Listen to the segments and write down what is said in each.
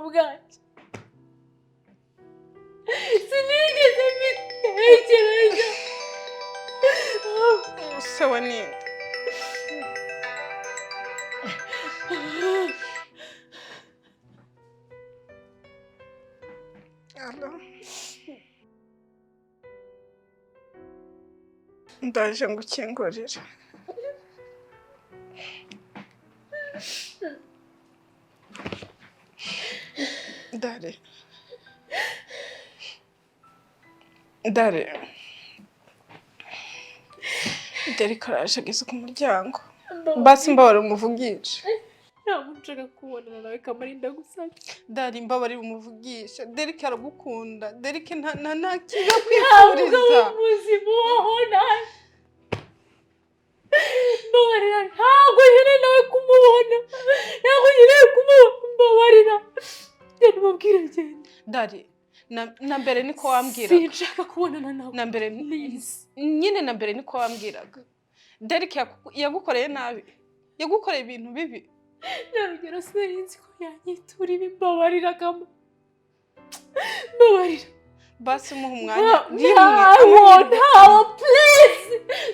bwanjye sinigeze mbitekereza sawa ninde ndaje ngukingurira Dare karaje ageze ku muryango basi mbabare umuvugisha ntabwo nshaka kubonana nawe Kamarinda gusabye Dare mbabare umuvugisha Derek aragukunda Derek nta kiza kwifuriza ubuzima waho nawe mbabarira ntabwo nkeneye nawe kumubona ntabwo nkeneye kumubona genda umubwire agenda Dare na mbere niko wambwiraga sinshaka kubonana nawe na mbere nyine na mbere niko wambwiraga Derek yagukoreye nabi yagukoreye ibintu bibi narugero sinzi ko yanyitura ibi mbabarira Kama mbabarira basi muha umwanya ntawo please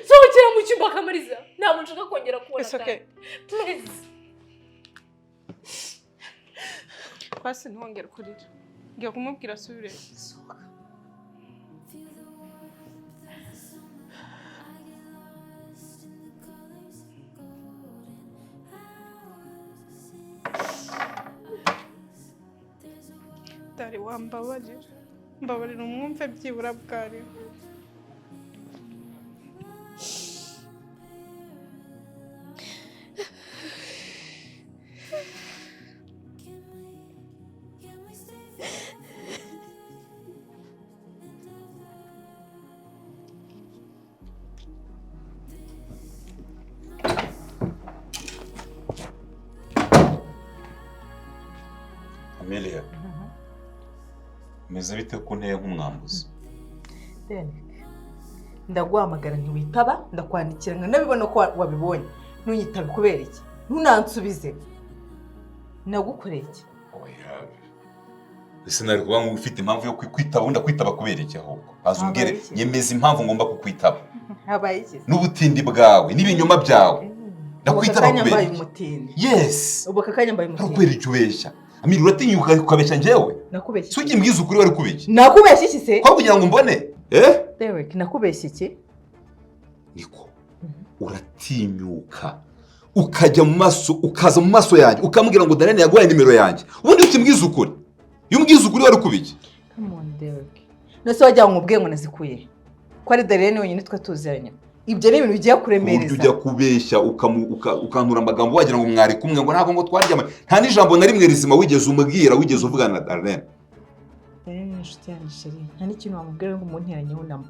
sohokera mu cyumba Kamariza ntabwo nshaka kongera kubona please basi ntongere kurira ngiye kumubwira asubire Dare mbabarira umwumve byibura bwari Amelia meze bite ko nteye nk'umwambuzi ndaguhamagara ntiwitaba ndakwandikira nabibona ko wabibonye ntunyitabe kubera iki ntunansubize nagukoreye iki oya ese nari kuba ufite impamvu yo kwitaba wenda kwitaba kubera iki ahubwo azumbwire nyemeza impamvu ngomba kukwitaba habaye iki n'ubutindi bwawe n'ibinyoma byawe ndakwitaba kubera iki yes ubu kakanya mbaye umutindi kubera icyo ubeshya Amiri uratinyuka ukabeshya njyewe nakubeshya suki mbwiza ukuri wari kubeshya nakubeshya iki se ko kugira ngo mbone Derek nakubeshya iki niko uratinyuka ukajya mu maso ukaza mu maso yanjye ukamubwira ngo Darene yaguhaye nimero yanjye ubundi ukimbwiza ukuri iyo umbwiza ukuri wari kubiki come on Derek nose wajya ngubwiye ngo nazikuye ko ari Darene wenyine twa tuziranye ibyo ni ibintu bigiye kuremereza ujya kubeshya ukantura amagambo wagira ngo mwari kumwe ngo ntabwo ngo twaryama nta n'ijambo na rimwe rizima wigeze umubwira wigeze uvugana na Darene ni inshuti yanjye sheri nta n'ikintu wamubwira ngo umunteranyeho namba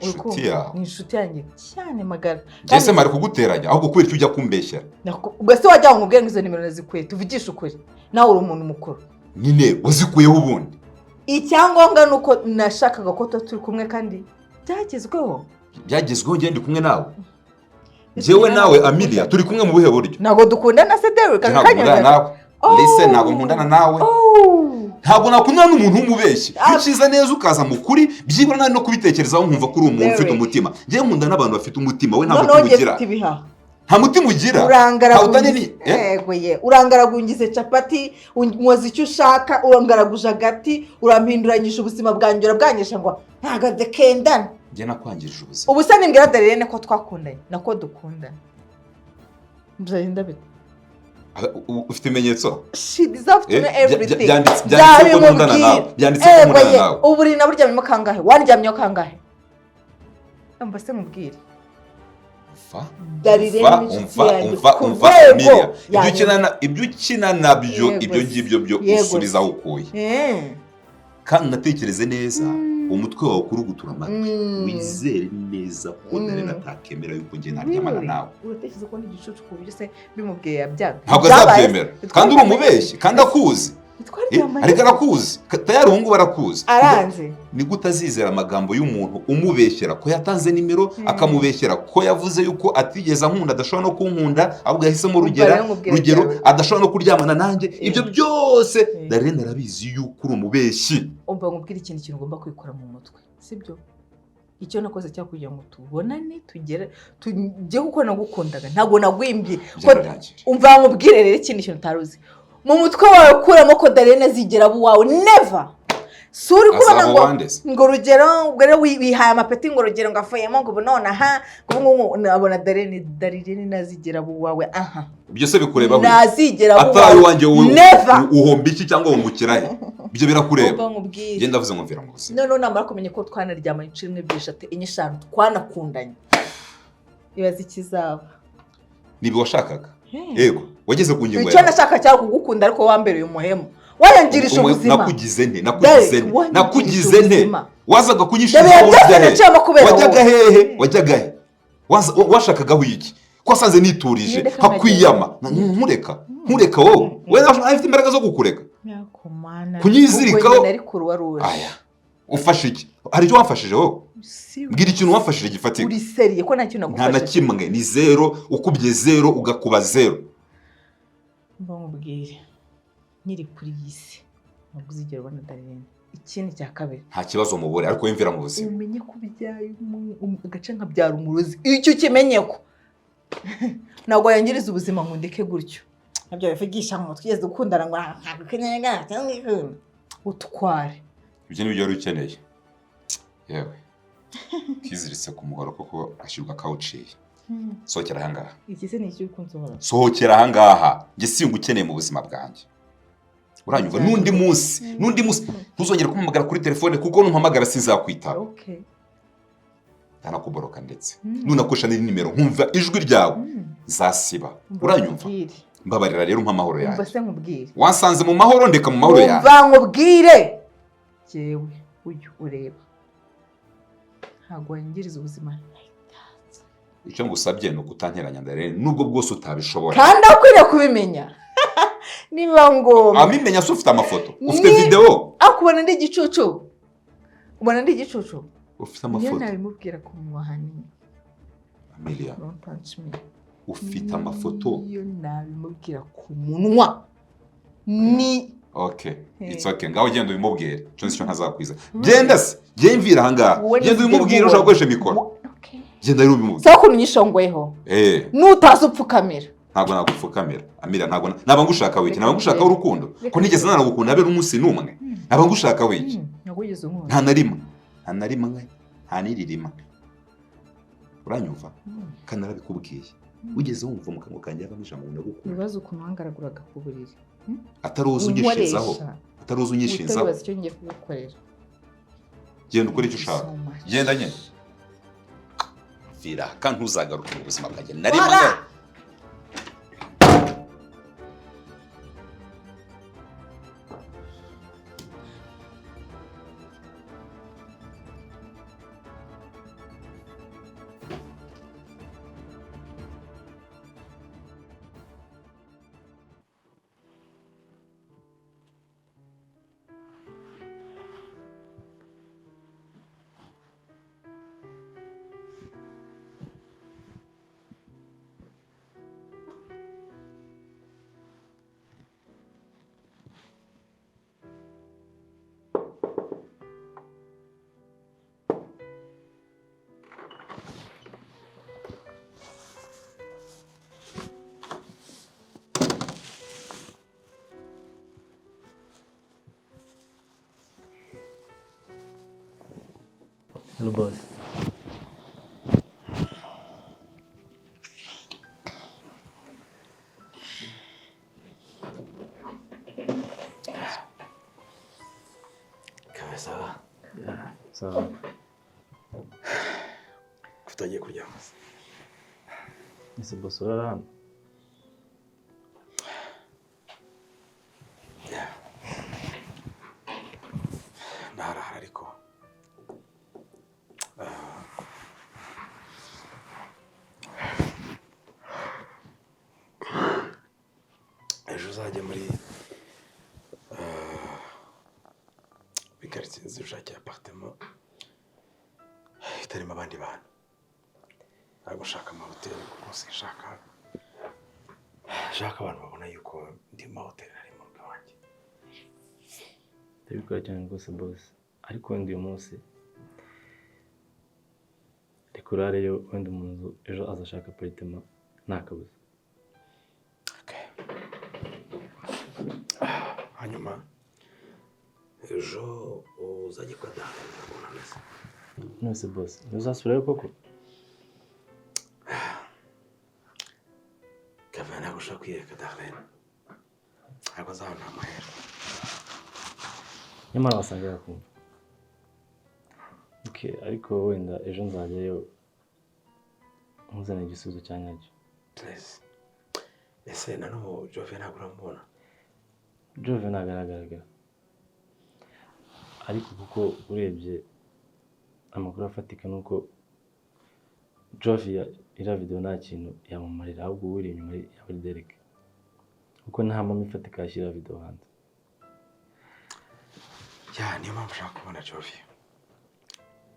inshuti yawe ni inshuti yanjye cyane magara Jesse mari kuguteranya ahubwo kubera icyo ujya kumbeshyera ubwo se wajya ngubwiye ngo izo nimero nazikuye tuvugisha ukuri nawe uri umuntu mukuru nyine wazikuyeho ubundi icyangombwa ni uko nashakaga ko turi kumwe kandi byagezweho ngende kumwe nawe jewe nawe Amelia turi kumwe mu buhe buryo ntabwo dukundana se Derek akanya nawe listen ntabwo nkundana nawe ntabwo nakundana n'umuntu w'umubeshyi uciza neza ukaza mu kuri byibura nari no kubitekerezaho nkumva ko uri umuntu ufite umutima jewe nkundana n'abantu bafite umutima we nta mutima ugira nta mutima ugira urangaragungize capati unyoza icyo ushaka urangaraguje agati urampinduranyije ubuzima bwanjye urabwanyisha ngo ntagade kendana njye nakwangirije ubuzima ubu se nimbwira Darene ko twakundanye nako dukundana bizagenda bite ufite ibimenyetso byanditse ko nkundana nawe ubu uri naburyamyemo kangahe wandyamyeho kangahe mba se mubwire umva ibyo ukina nabyo ibyo ngibyo byo usubiza aho ukuye kandi unatekereze neza umutwe wawe kurugutura amatwi wizere neza ko Darene atakemera yuko njye naryamana nawe uratekereza ko n'igicucu ku buryo se bimubwiye yabyanga ntabwo azabyemera kandi uri umubeshyi kandi akuzi ariko arakuzi tayari ubu ngubu arakuzi aranze ni gute azizera amagambo y'umuntu umubeshyera ko yatanze nimero akamubeshyera ko yavuze yuko atigeze ankunda adashobora no kunkunda ahubwo yahisemo rugero adashobora no kuryamana nanjye ibyo byose Darlene arabizi yuko uri umubeshyi. umva nkubwira ikintu ugomba kwikora mu mutwe sibyo icyo nakoze cyo kugira ngo tubonane tujye kuko nagukundaga ntabwo nagwimbye umva nkubwire rero ikindi kintu utaruzi mu mutwe wawe kuramo ko Darlene azigera abo wawe never suri kubona ngo rugero wihaye amapeti ngo rugero ngafuyemo ngo none aha ngo nabona Darlene nazigera abo wawe aha ibyo se bikureba nazigera abo atari wanjye uhomba iki cyangwa wungukirahe ibyo birakureba genda vuze ngo mvira mu buzima none namara kumenya ko twanaryama inciro imwe byishate inyeshanu twanakundanye ibaza ikizaba nibi washakaga yego wageze ku ngingo icyo nashaka cyari kugukunda ariko wambereye umuhemu wayangirisha ubuzima nakugize nte wazaga kunyishyuza wajyaga he washakagaho iki ko asanze niturije hakwiyama nkureka wowe afite imbaraga zo kukureka kunyizirikaho aya ufashe iki hari icyo wafashije wowe mbwira ikintu wafashije gifatika uri seriye ko nta kintu nagufashije nta na kimwe ni zero ukubye zero ugakuba zero mbamubwire nyiri kuri yisi ntabwo uzigera ubona Darlene ikindi cya kabiri nta kibazo mubure ariko wimvira mu buzima umenye ko byaye agace nkabyara umurozi icyo kimenye ko ntabwo yangiriza ubuzima ngo ndeke gutyo nabyo bivugisha ngo twigeze gukundana ngo ntabwo kenyega cyangwa ikunda utware ibyo ni byo wari ukeneye yewe kiziritse ku muhoro kuko ashyirwa kawuciye sohokera ahangaha iki se ni icyo ukunsohora sohokera ahangaha njye singa ukeneye mu buzima bwanjye uranyumva n'undi munsi ntuzongere kumpamagara kuri telefone kuko numpamagara sinzakwitaba ntanakuboroka ndetse nunakoresha nimero nkumva ijwi ryawe zasiba uranyumva mbabarira rero umpa amahoro yanjye wansanze mu mahoro ndeka mu mahoro yanjye umva nkubwire jewe uyu ureba ntabwo wangiriza ubuzima icyo ngusabye ni ukutanteranya Darlene nubwo bwose utabishobora kandi akwiriye kubimenya niba ngombwa abimenya se ufite amafoto ufite video akubona ndi igicucu ubona ndi igicucu ufite amafoto niyo nabimubwira ku muhani Amelia don't touch me ufite amafoto iyo nabimubwira ku munwa ni okay it's okay ngaho genda ubimubwire cyo nicyo ntazakwiza genda se mvira ahangaha genda ubimubwire ushaka gukoresha mikoro genda rero ubimubwire sako kunyishongweho nutaza upfukamira ntabwo nagupfukamira Amira ntabwo ngushaka wiki ntabwo ngushaka urukundo ko nigeze nanagukunda abe n'umunsi n'umwe ntabwo ngushaka wiki nta na rimwe nta n'iririma uranyumva kandi narabikubwiye wigeze wumva mu kanwa kanjye havamo ijambo ndagukunda ibibazo ukuntu wangaraguraga ku buriri ataruzi unyishinzaho utabibaza icyo ngiye kugukorera genda ukora icyo ushaka genda nyine vira kandi ntuzagaruke mu buzima bwanjye na rimwe Hello, boss. Sawa. Sawa. Tutagiye kuryama. Ese boss urara hano? Narara ariko. Ejo uzajya muri karitsiye nzi ushakira aparitema itarimo abandi bantu. Ntabwo nshaka amahoteli kuko sinshaka abantu babona yuko ndi mu mahoteli ari mu rugo wanjye. Ndabikora cyane rwose boss, ariko wenda uyu munsi reka urareyo, wenda mu nzu ejo azashaka aparitema nta kabuza. Hanyuma ejo uzajya kwa Darlene ukabona neza. Nose boss, ntuzasubirayo koko? Kevin ntabwo ushaka kwiyereka Darlene, ntabwo azabona amahera. Nyamara wasanga yakumva. Okay, ariko wenda ejo nzajyayo nkuzanira igisubizo cya nyacyo. Please. Ese na n'ubu Jove ntabwo uramubona? Jove ntabwo aragaragara, ariko kuko urebye amakuru afatika nuko Jove iriya video nta kintu yamumarira, ahubwo uri inyuma ya buri Derek, kuko nta mpamvu ifatika yashyira video hanze. Ya niyo mpamvu ushaka kubona Jove,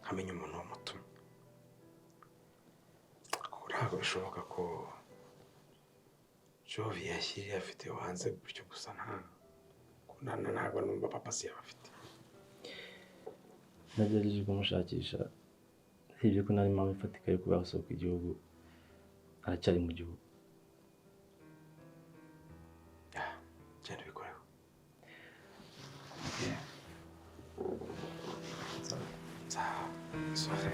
nkamenya umuntu w'umutumye. Ntabwo bishoboka ko Jove yashyiriye video hanze gutyo gusa, ntabwo numva papa si yabafite. Nagerageje kumushakisha, sibyo ko nari mpamvu ifatika yo kuba yasohoka igihugu, aracyari mu gihugu. Genda ubikoreho. Soirée.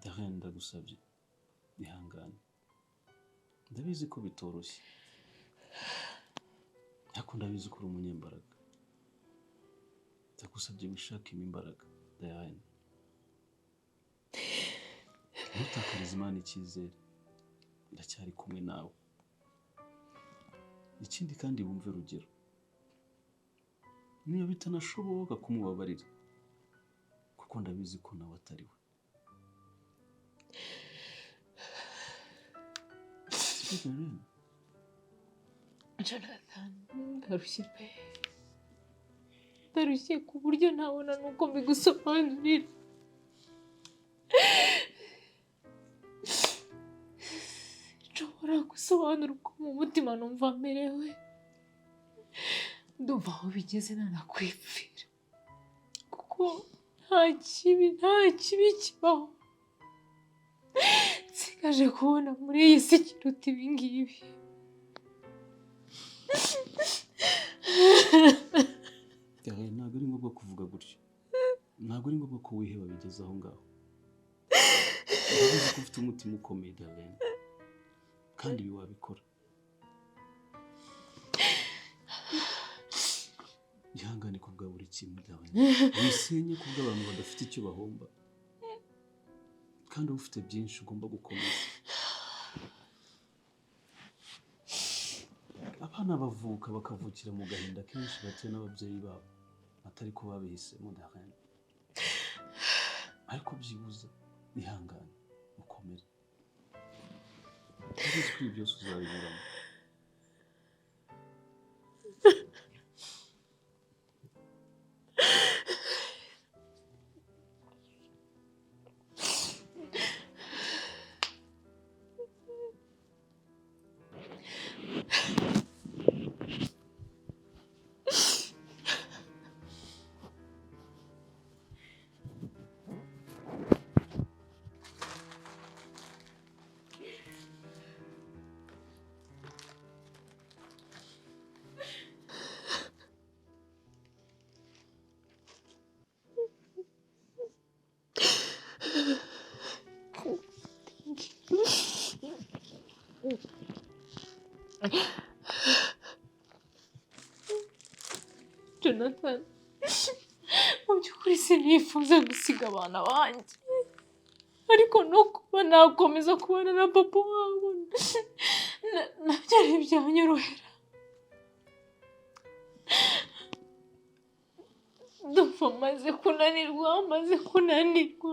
Darlene, ndagusabye ihangane, ndabizi ko bitoroshye, ariko ndabizi ko uri umunyembaraga. Ndagusabye wishakemo imbaraga Darlene, ntutakarize Imana icyizere, ndacyari kumwe nawe. Ikindi kandi wumve Rugero, niyo bitanashoboka kumubabarira, kuko ndabizi ko nawe atari we. Jonathan, ndarushye pe, ndarushye ku buryo ntabona nuko mbigusobanurira. Nshobora gusobanura uko mu mutima numva merewe, ndumva aho bigeze nanakwipfira, kuko nta kibi kibaho nsigaje kubona muri iyi si kiruta ibi ngibi. Ntabwo ari ngombwa kuvuga gutyo, ntabwo ari ngombwa ko wiheba bigeze aho ngaho. Ndabizi ko ufite umutima ukomeye Darlene, kandi ibi wabikora. Ihangane ku bwa buri kintu Darlene, wisenye ku bw'abantu badafite icyo bahomba, kandi uba ufite byinshi ugomba gukomeza. Abana bavuka bakavukira mu gahinda kenshi batewe n'ababyeyi babo atari ko babihisemo Darlene, ariko byibuze ihangane ukomere, ndabizi ko ibi byose uzabinyuramo. Jonathan, mu by'ukuri sinifuza gusiga abana banjye, ariko no kuba nakomeza kubana na papa wabo nabyo ntibyanyorohera. Ndumva maze kunanirwa.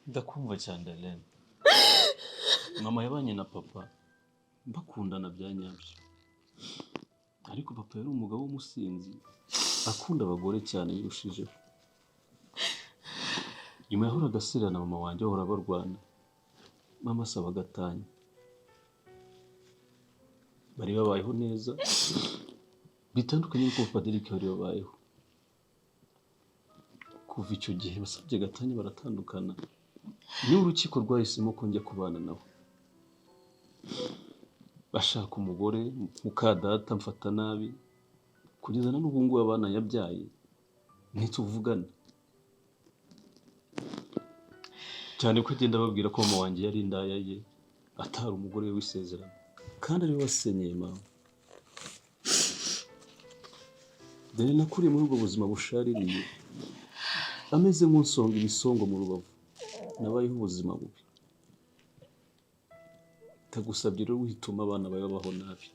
ndakumva cyane Darlene. Mama yabanye na papa bakundana bya nyabyo, ariko papa yari umugabo w'umusinzi akunda abagore cyane birushijeho. Nyuma yahoraga asirana mama wanjye bahora barwana, mama asaba agatanya. Bari babayeho neza bitandukanye n'uko papa Derek yari babayeho. Kuva icyo gihe basabye gatanya baratandukana, niwe urukiko rwahisemo ko njya kubana nawe. Bashaka umugore mukadata mfata nabi, kugeza na n'ubu ngubu abana yabyaye ntituvugana, cyane ko agenda ababwira ko mama wanjye yari indaya ye, atari umugore we w'isezerano, kandi ari we wasenyeye mama. Dore nakuriye muri ubwo buzima bushaririye, ameze nk'unsonga ibisongo mu rubavu. Nabayeho ubuzima bubi. Tagusabye rero wituma abana bawe babaho nabi,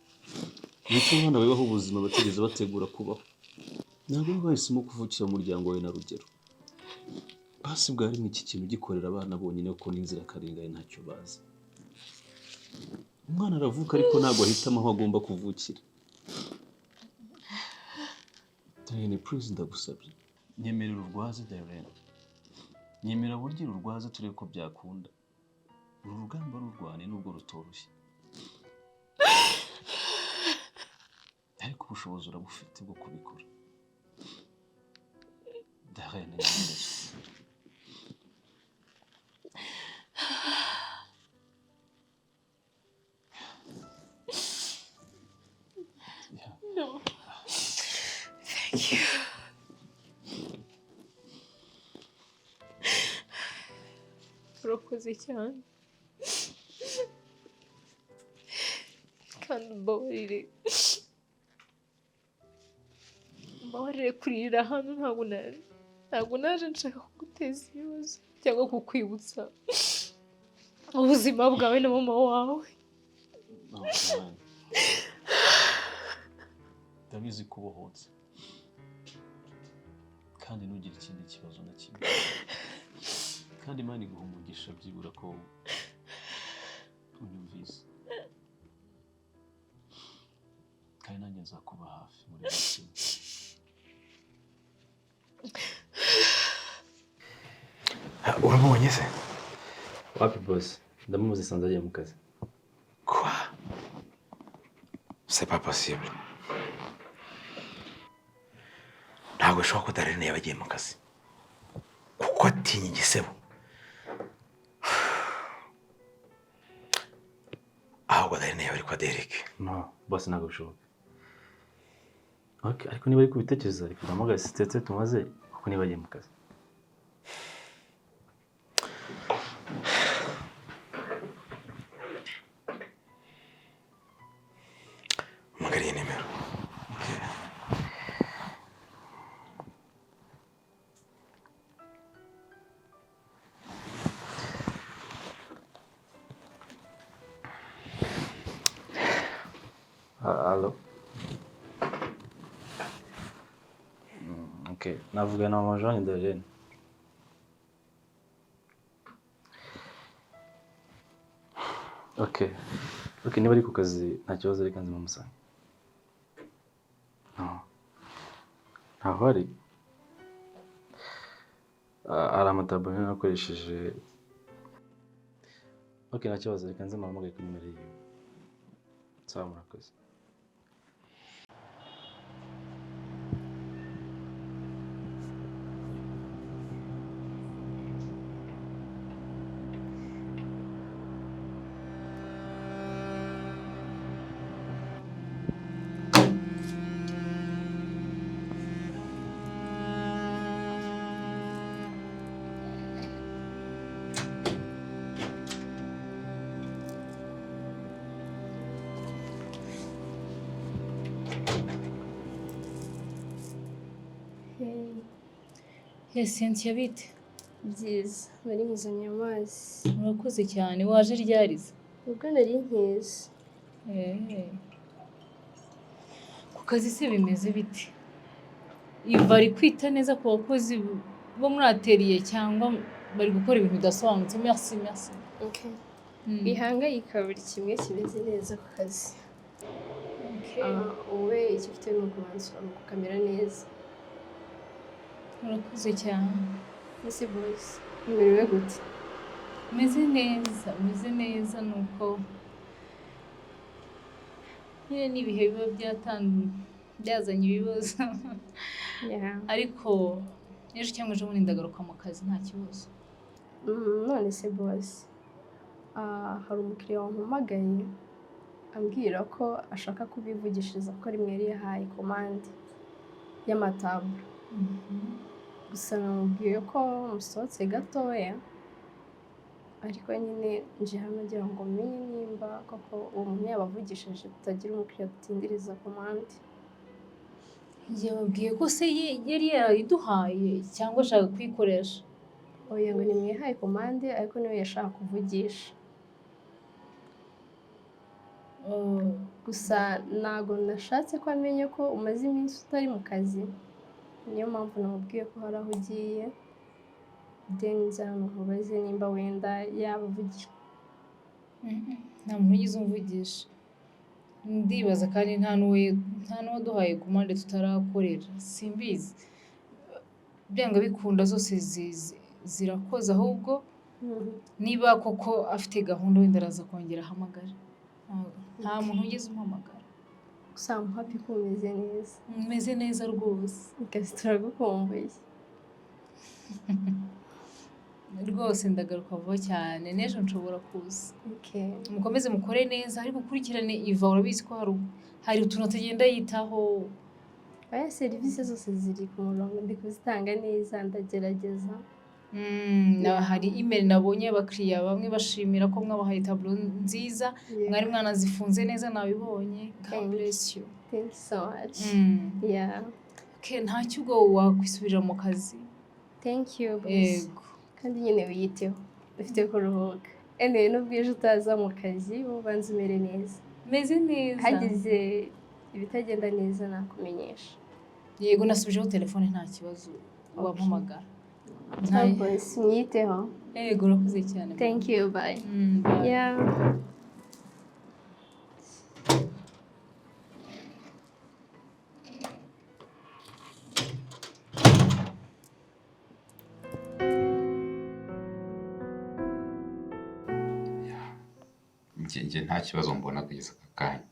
wituma abana bawe babaho ubuzima batigeze bategura kubaho. Ntabwo bahisemo kuvukira mu muryango wawe na Rugero. Basi bwari iki kintu gikorera abana bonyine kuko n'inzira karengane ntacyo bazi. Umwana aravuka ariko ntabwo ahitamo aho agomba kuvukira. Darlene, please ndagusabye, nyemerera urwaze Darlene. Nyemera burya urwaze turebe ko byakunda. Uru rugamba rurwane nubwo rutoroshye, ariko ubushobozi urabufite bwo kubikora. Darlene, nyemerera. No. Thank you. Urakoze cyane. Kandi mbabarire kurira hano. Ntabwo naje nshaka kuguteza ibibazo cyangwa kukwibutsa ubuzima bwawe na mama wawe. Ndabizi ko ubohotse kandi ntugire ikindi kibazo na kimwe, kandi Imana iguha umugisha byibura ko unyumvise, kandi nanjye nzakuba hafi muri byose. Urabonye se? Wapi boss? Ndamuzi sanze agiye mu kazi. Quoi? C'est pas possible. Ntabwo ushobora ko Darlene yaba agiye mu kazi kuko atinya igisebo. Ahubwo Darlene yaba ari kwa Derek. No, boss ntabwo bishoboka. Okay, ariko niba ari kubitekereza ariko ndamugaye sitetse tumaze kuko niba agiye mu kazi. Mugariye nimero. Allo. Okay, navugana na mama Jean Darlene. Okay, niba ari ku kazi nta kibazo reka nzi mumusanga. Ntaho ari. Hari amataburo nakoresheje. Okay, nta kibazo reka nzi mpamagaye kuri nimero yiwe. Sawa, murakoze. Cynthia bite? Byiza, nari nkuzaniye amazi. Murakoze cyane, waje ryarize? Ubwo nari nkiza. Ku kazi se bimeze bite? Iva ari kwita neza ku bakozi bo muri atelier cyangwa bari gukora ibintu bidasobanutse? Merci. Okay. Bihangayika buri kimwe kimeze neza ku kazi. Wowe icyo ufite ni ukubanza ukamera neza. Murakoze cyane. Ese boys, umerewe gute? Meze neza nuko nyine n'ibihe biba byazanye ibibazo. Ariko ejo cyangwa ejo bundi ndagaruka mu kazi nta kibazo. None se boys, hari umukiriya wampamagaye ambwira ko ashaka kubivugishiriza ko rimwe yari yahaye komande y'amataburo. Gusa namubwiye ko musohotse gatoya, ariko nyine nje hano ngira ngo menye nimba koko uwo muntu yabavugishije tutagira umukiriya dutindiriza komande. Yababwiye ko se yari yarayiduhaye cyangwa ashaka kuyikoresha? Oya, ngo nimwihaye komande ariko niwe yashaka kuvugisha. Gusa ntago nashatse ko amenye ko umaze iminsi utari mu kazi, niyo mpamvu namubwiye ko hari aho ugiye, then nza hano nkubaze nimba wenda yabavugisha. Nta muntu ugize umvugisha, ndibaza kandi nta n'uwaduhaye komande tutarakorera, simbizi. Byanga bikunda zose zirakoze, ahubwo niba koko afite gahunda wenda araza kongera ahamagara. Nta muntu ugeze umpamagara. Gusa happy ko umeze neza. Meze neza rwose. Kasi turagukumbuye. Rwose ndagaruka vuba cyane, n'ejo nshobora kuza. Okay. Mukomeze mukore neza, ariko ukurikirane Iva, urabizi ko hari utuntu atagenda yitaho. Aya serivisi zose ziri ku murongo, ndi kuzitanga neza, ndagerageza. Hari email nabonye abakiriya bamwe bashimira ko mwabahaye taburo nziza, mwari mwanazifunze neza, nabibonye. God bless you. Thank you so much. Yeah. Okay, ntacyo ubwo wakwisubirira mu kazi. Thank you. Yego. Kandi nyine wiyiteho, ufite kuruhuka. Nubwo ejo utaza mu kazi, ubanza umere neza. Meze neza. Hagize ibitagenda neza nakumenyesha. Yego, nasubijeho telefone nta kibazo, wampamagara. Ntabwo simyiteho. Yego, urakoze cyane. Thank you, bye. Bye. Yeah. njye nta kibazo mbona kugeza aka kanya,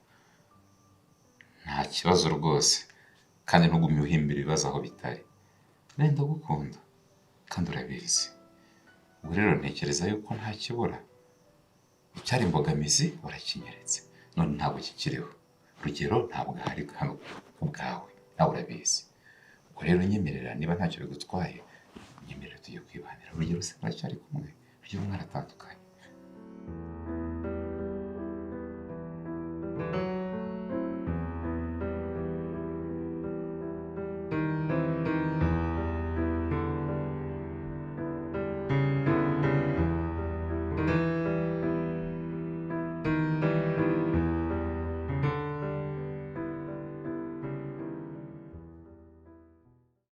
nta kibazo rwose, kandi ntugumye uhimbira ibibazo aho bitari. Nenda gukunda kandi urabizi. Ubwo rero ntekereza yuko nta kibura, icyari imbogamizi warakinyeretse, none ntabwo kikiriho. Urugero ntabwo hari hano ku bwawe, nawe urabizi. Ubwo rero nyemerera, niba ntacyo bigutwaye, nyemerera tujye kwibanira. Urugero se muracyari kumwe, urugero mwaratandukanye.